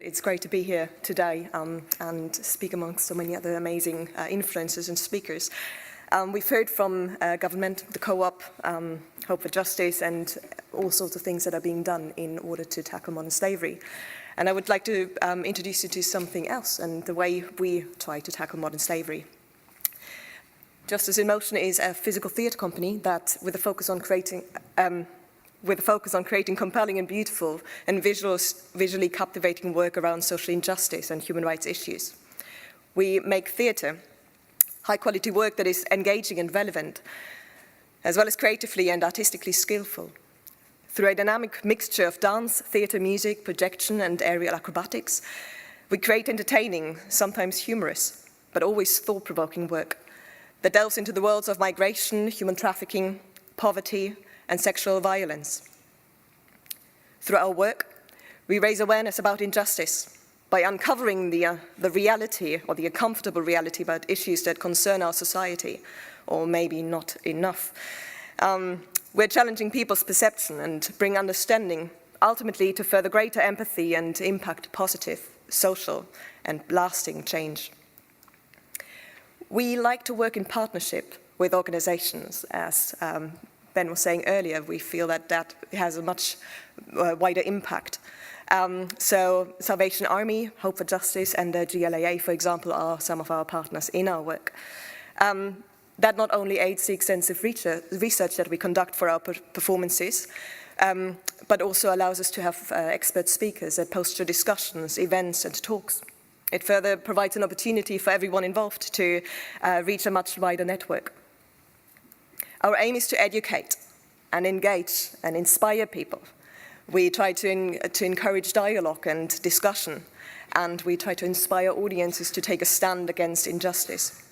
It's great to be here today and speak amongst so many other amazing influencers and speakers. We've heard from government, the co-op, Hope for Justice, and all sorts of things that are being done in order to tackle modern slavery. And I would like to introduce you to something else and the way we try to tackle modern slavery. Justice in Motion is a physical theatre company that, with a focus on creating compelling and beautiful and visually captivating work around social injustice and human rights issues. We make theatre, high-quality work that is engaging and relevant, as well as creatively and artistically skillful. Through a dynamic mixture of dance, theatre, music, projection, and aerial acrobatics, we create entertaining, sometimes humorous, but always thought-provoking work that delves into the worlds of migration, human trafficking, poverty, and sexual violence. Through our work, we raise awareness about injustice by uncovering the reality, or the uncomfortable reality, about issues that concern our society, or maybe not enough. We're challenging people's perception and bring understanding, ultimately to further greater empathy and impact positive, social, and lasting change. We like to work in partnership with organizations, as Ben was saying earlier. We feel that that has a much wider impact. So Salvation Army, Hope for Justice, and the GLAA, for example, are some of our partners in our work. That not only aids the extensive research that we conduct for our performances, but also allows us to have expert speakers at poster discussions, events, and talks. It further provides an opportunity for everyone involved to reach a much wider network. Our aim is to educate and engage and inspire people. We try to encourage dialogue and discussion, and we try to inspire audiences to take a stand against injustice.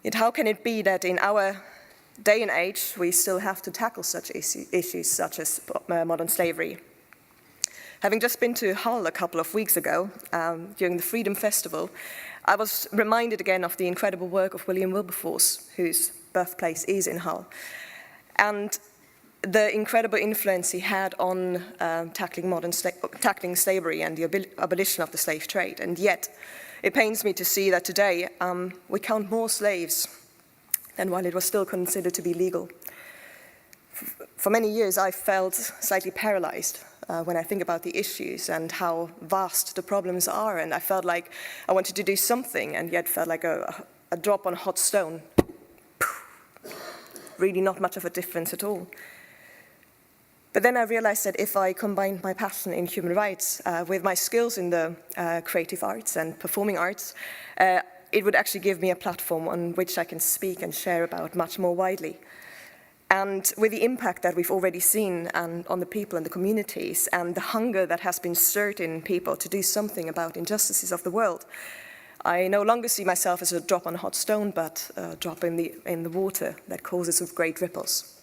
Yet how can it be that in our day and age we still have to tackle such issues such as modern slavery? Having just been to Hull a couple of weeks ago during the Freedom Festival, I was reminded again of the incredible work of William Wilberforce, whose birthplace is in Hull, and the incredible influence he had on tackling slavery and the abolition of the slave trade. And yet, it pains me to see that today we count more slaves than while it was still considered to be legal. For many years, I felt slightly paralyzed when I think about the issues and how vast the problems are, and I felt like I wanted to do something, and yet felt like a drop on a hot stone. Really not much of a difference at all. But then I realized that if I combined my passion in human rights with my skills in the creative arts and performing arts, it would actually give me a platform on which I can speak and share about much more widely. And with the impact that we've already seen on the people and the communities, and the hunger that has been stirred in people to do something about injustices of the world, I no longer see myself as a drop on a hot stone, but a drop in the water that causes great ripples.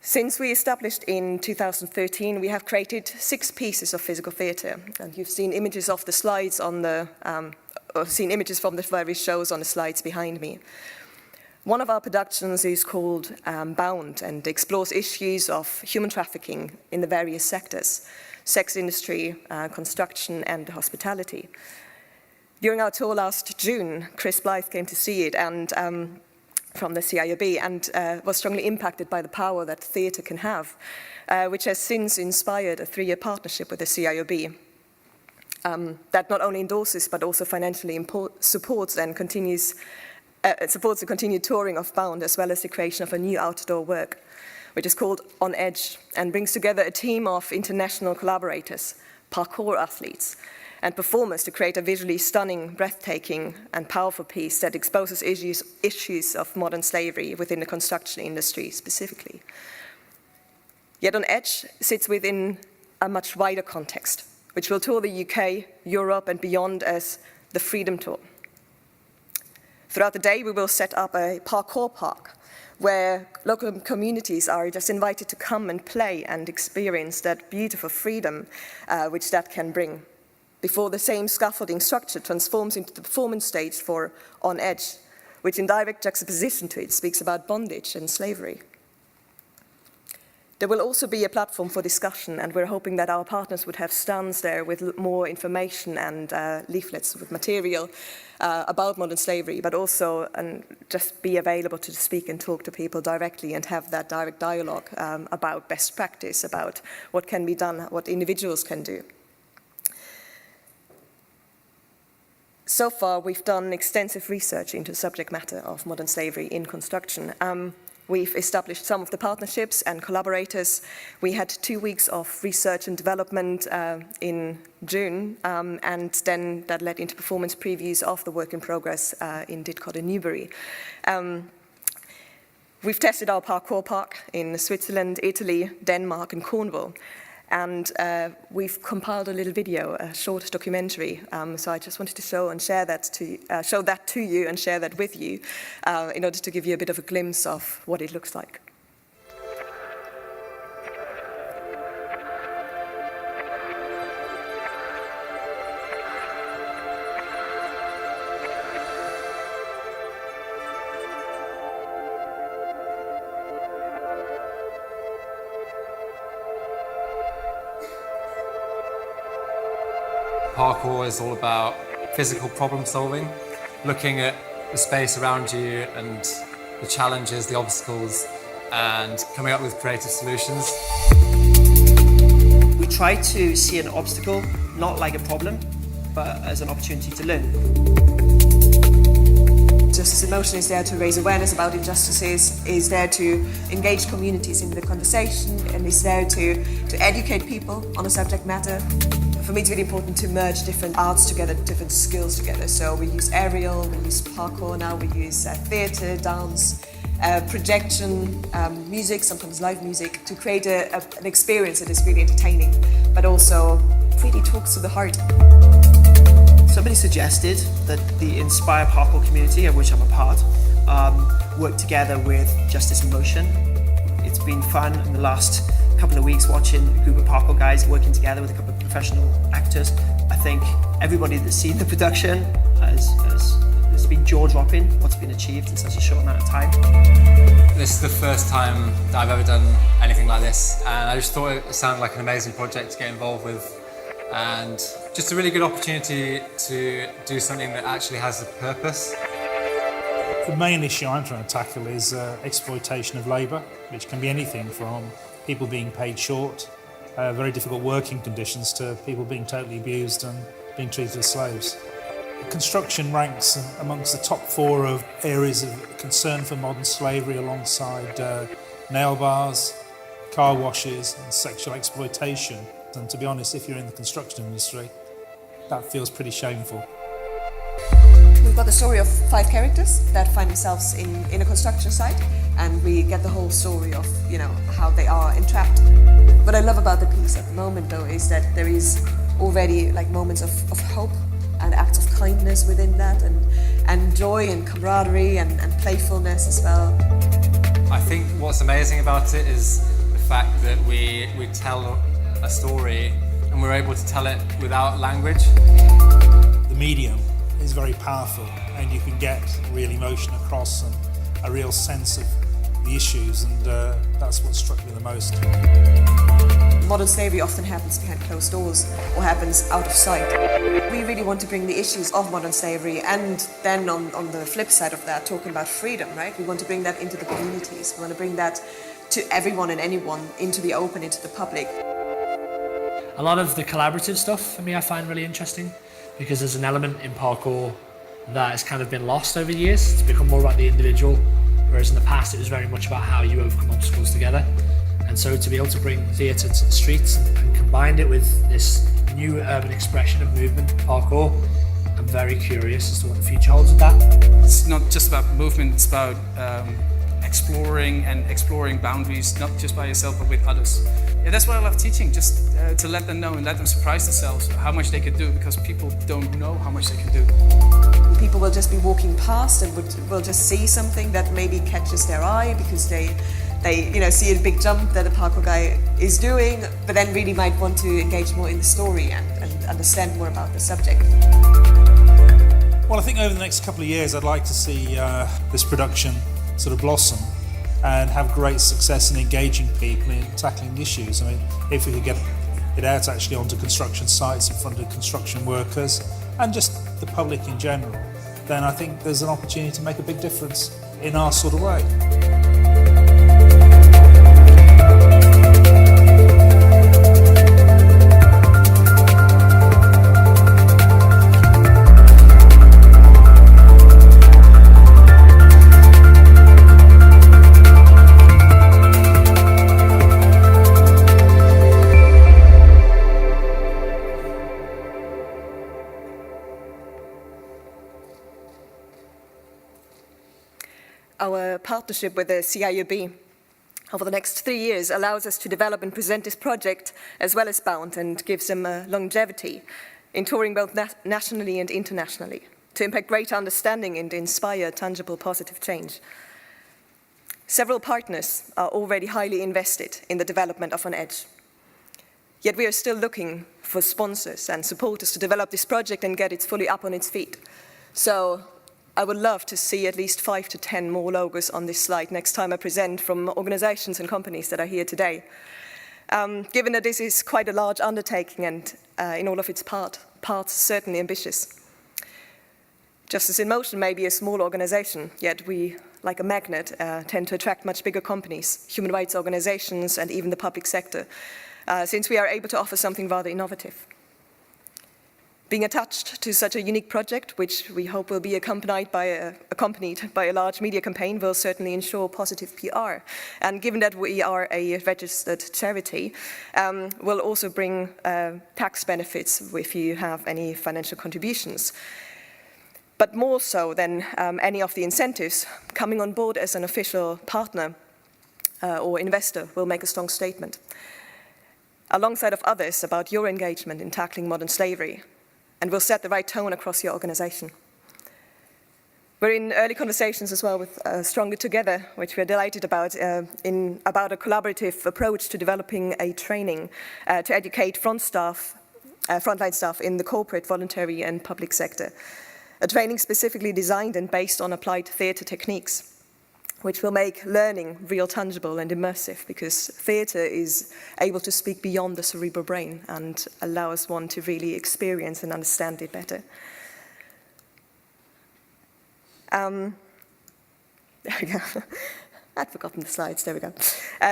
Since we established in 2013, we have created 6 pieces of physical theatre, and you've seen images of the slides on or seen images from the various shows on the slides behind me. One of our productions is called Bound, and explores issues of human trafficking in the various sectors: sex industry, construction, and hospitality. During our tour last June, Chris Blythe came to see it and from the CIOB, and was strongly impacted by the power that theatre can have, which has since inspired a 3-year partnership with the CIOB that not only endorses but also financially supports and supports the continued touring of Bound, as well as the creation of a new outdoor work, which is called On Edge, and brings together a team of international collaborators, parkour athletes, and performers to create a visually stunning, breathtaking, and powerful piece that exposes issues of modern slavery within the construction industry specifically. Yet On Edge sits within a much wider context, which will tour the UK, Europe, and beyond as the Freedom Tour. Throughout the day, we will set up a parkour park where local communities are just invited to come and play and experience that beautiful freedom which that can bring, before the same scaffolding structure transforms into the performance stage for On Edge, which in direct juxtaposition to it speaks about bondage and slavery. There will also be a platform for discussion, and we're hoping that our partners would have stands there with more information and leaflets with material about modern slavery, but also just be available to speak and talk to people directly and have that direct dialogue about best practice, about what can be done, what individuals can do. So far, we've done extensive research into the subject matter of modern slavery in construction. We've established some of the partnerships and collaborators. We had 2 weeks of research and development in June, and then that led into performance previews of the work in progress in Didcot in Newbury. We've tested our parkour park in Switzerland, Italy, Denmark, and Cornwall. And we've compiled a little video, a short documentary. So I just wanted to show that to you and share that with you in order to give you a bit of a glimpse of what it looks like. Parkour is all about physical problem solving, looking at the space around you and the challenges, the obstacles, and coming up with creative solutions. We try to see an obstacle not like a problem, but as an opportunity to learn. Justice in Motion is there to raise awareness about injustices, is there to engage communities in the conversation, and is there to educate people on a subject matter. For me, it's really important to merge different arts together, different skills together. So we use aerial, we use parkour now, we use theatre, dance, projection, music, sometimes live music, to create an experience that is really entertaining, but also really talks to the heart. Somebody suggested that the Inspire Parkour community, of which I'm a part, work together with Justice in Motion. It's been fun in the last couple of weeks watching a group of parkour guys working together with a couple of professional actors. I think everybody that's seen the production has been jaw-dropping what's been achieved in such a short amount of time. This is the first time that I've ever done anything like this, and I just thought it sounded like an amazing project to get involved with, and just a really good opportunity to do something that actually has a purpose. The main issue I'm trying to tackle is exploitation of labour, which can be anything from people being paid short, very difficult working conditions, to people being totally abused and being treated as slaves. Construction ranks amongst the top 4 of areas of concern for modern slavery, alongside nail bars, car washes and sexual exploitation. And to be honest, if you're in the construction industry, that feels pretty shameful. We've got the story of 5 characters that find themselves in a construction site, and we get the whole story of, how they are entrapped. What I love about the piece at the moment, though, is that there is already moments of hope and acts of kindness within that, and joy and camaraderie and playfulness as well. I think what's amazing about it is the fact that we tell a story and we're able to tell it without language. The medium is very powerful, and you can get real emotion across and a real sense of the issues, and that's what struck me the most. Modern slavery often happens behind closed doors or happens out of sight. We really want to bring the issues of modern slavery, and then on the flip side of that, talking about freedom, right? We want to bring that into the communities. We want to bring that to everyone and anyone, into the open, into the public. A lot of the collaborative stuff for me I find really interesting, because there's an element in parkour that has kind of been lost over the years. It's become more about the individual, whereas in the past it was very much about how you overcome obstacles together. And so to be able to bring theatre to the streets and combine it with this new urban expression of movement, parkour, I'm very curious as to what the future holds with that. It's not just about movement, it's about exploring boundaries, not just by yourself but with others. Yeah, that's why I love teaching, just to let them know and let them surprise themselves how much they can do, because people don't know how much they can do. People will just be walking past and will just see something that maybe catches their eye because they see a big jump that a parkour guy is doing, but then really might want to engage more in the story and understand more about the subject. Well, I think over the next couple of years I'd like to see this production sort of blossom and have great success in engaging people in tackling issues. I mean, if we could get it out actually onto construction sites in front of construction workers and just the public in general, then I think there's an opportunity to make a big difference in our sort of way. Our partnership with the CIUB over the next 3 years allows us to develop and present this project as well as Bound, and gives them longevity in touring both nationally and internationally to impact greater understanding and inspire tangible positive change. Several partners are already highly invested in the development of An Edge. Yet we are still looking for sponsors and supporters to develop this project and get it fully up on its feet. So I would love to see at least 5 to 10 more logos on this slide next time I present from organizations and companies that are here today. Given that this is quite a large undertaking and in all of its parts certainly ambitious. Justice in Motion may be a small organization, yet we, like a magnet, tend to attract much bigger companies, human rights organizations, and even the public sector, since we are able to offer something rather innovative. Being attached to such a unique project, which we hope will be accompanied by a large media campaign, will certainly ensure positive PR. And given that we are a registered charity, will also bring tax benefits if you have any financial contributions. But more so than any of the incentives, coming on board as an official partner or investor will make a strong statement, alongside of others, about your engagement in tackling modern slavery, and will set the right tone across your organization. We're in early conversations as well with Stronger Together, which we're delighted about, about a collaborative approach to developing a training to educate frontline staff in the corporate, voluntary and public sector. A training specifically designed and based on applied theatre techniques, which will make learning real, tangible and immersive, because theatre is able to speak beyond the cerebral brain and allows one to really experience and understand it better. There we go. I'd forgotten the slides, there we go.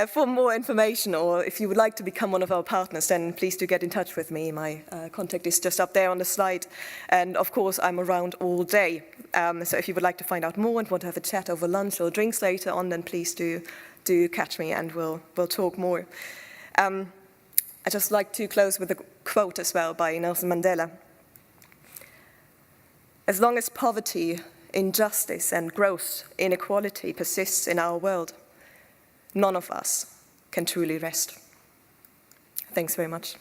For more information, or if you would like to become one of our partners, then please do get in touch with me. My contact is just up there on the slide. And of course, I'm around all day. So if you would like to find out more and want to have a chat over lunch or drinks later on, then please do catch me and we'll talk more. I'd just like to close with a quote as well by Nelson Mandela. As long as poverty, injustice and gross inequality persists in our world, none of us can truly rest. Thanks very much.